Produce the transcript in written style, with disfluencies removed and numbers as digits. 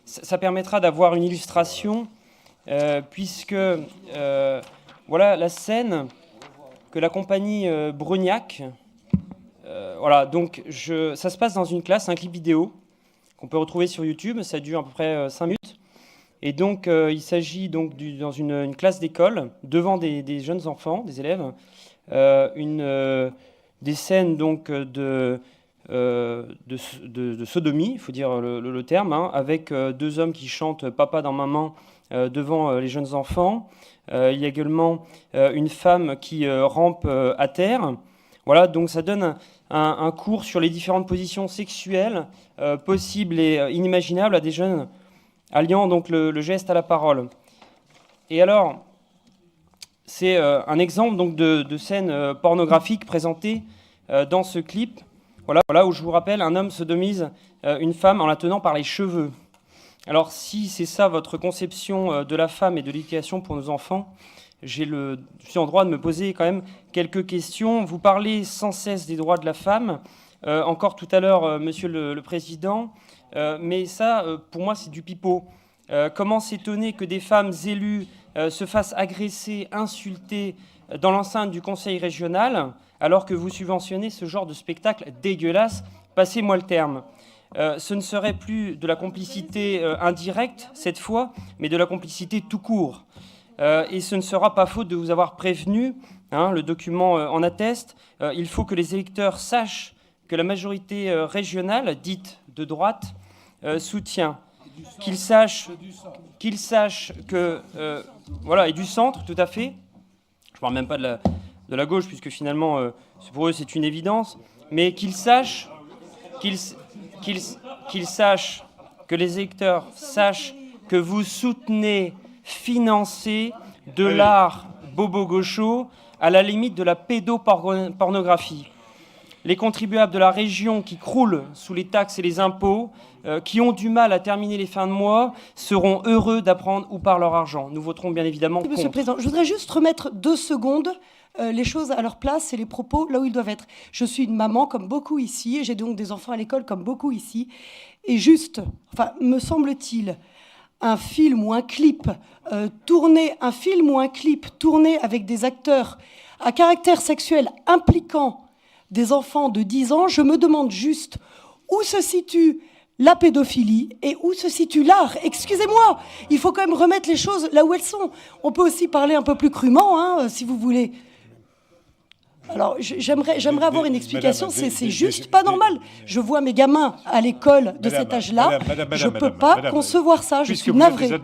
ça permettra d'avoir une illustration, puisque voilà la scène que la compagnie Brognac... voilà, donc ça se passe dans une classe, un clip vidéo qu'on peut retrouver sur YouTube, ça dure à peu près 5 minutes. Et donc, il s'agit donc dans une classe d'école, devant des jeunes enfants, des élèves, des scènes donc de sodomie, il faut dire le terme, hein, avec 2 hommes qui chantent Papa dans Maman devant les jeunes enfants. Il y a également une femme qui rampe à terre. Voilà, donc ça donne un cours sur les différentes positions sexuelles possibles et inimaginables à des jeunes, alliant donc le geste à la parole. Et alors, c'est un exemple donc de scène pornographique présentée dans ce clip. Voilà où je vous rappelle, un homme sodomise une femme en la tenant par les cheveux. Alors, si c'est ça votre conception de la femme et de l'éducation pour nos enfants, je suis en droit de me poser quand même quelques questions. Vous parlez sans cesse des droits de la femme. Encore tout à l'heure, Monsieur le Président, mais ça, pour moi, c'est du pipeau. Comment s'étonner que des femmes élues se fassent agresser, insulter dans l'enceinte du Conseil régional, alors que vous subventionnez ce genre de spectacle dégueulasse? Passez-moi le terme. Ce ne serait plus de la complicité indirecte, cette fois, mais de la complicité tout court. Et ce ne sera pas faute de vous avoir prévenu, hein, le document en atteste. Il faut que les électeurs sachent que la majorité régionale, dite de droite, soutient. Qu'ils sachent que... voilà, et du centre, tout à fait. Je ne parle même pas de la gauche, puisque finalement, pour eux, c'est une évidence. Mais qu'ils sachent, que les électeurs sachent que vous soutenez, financez de l'art bobo-gaucho à la limite de la pédopornographie. Les contribuables de la région qui croulent sous les taxes et les impôts, qui ont du mal à terminer les fins de mois, seront heureux d'apprendre où part leur argent. Nous voterons bien évidemment contre. Monsieur le Président, je voudrais juste remettre 2 secondes les choses à leur place et les propos là où ils doivent être. Je suis une maman comme beaucoup ici, et j'ai donc des enfants à l'école comme beaucoup ici. Et juste, enfin, me semble-t-il, un film ou un clip tourné avec des acteurs à caractère sexuel impliquant des enfants de 10 ans, je me demande juste où se situe la pédophilie et où se situe l'art. Excusez-moi, il faut quand même remettre les choses là où elles sont. On peut aussi parler un peu plus crûment, hein, si vous voulez. Alors, j'aimerais avoir une explication. C'est juste pas normal. Je vois mes gamins à l'école de cet âge-là. Je ne peux pas concevoir ça. Je suis navrée.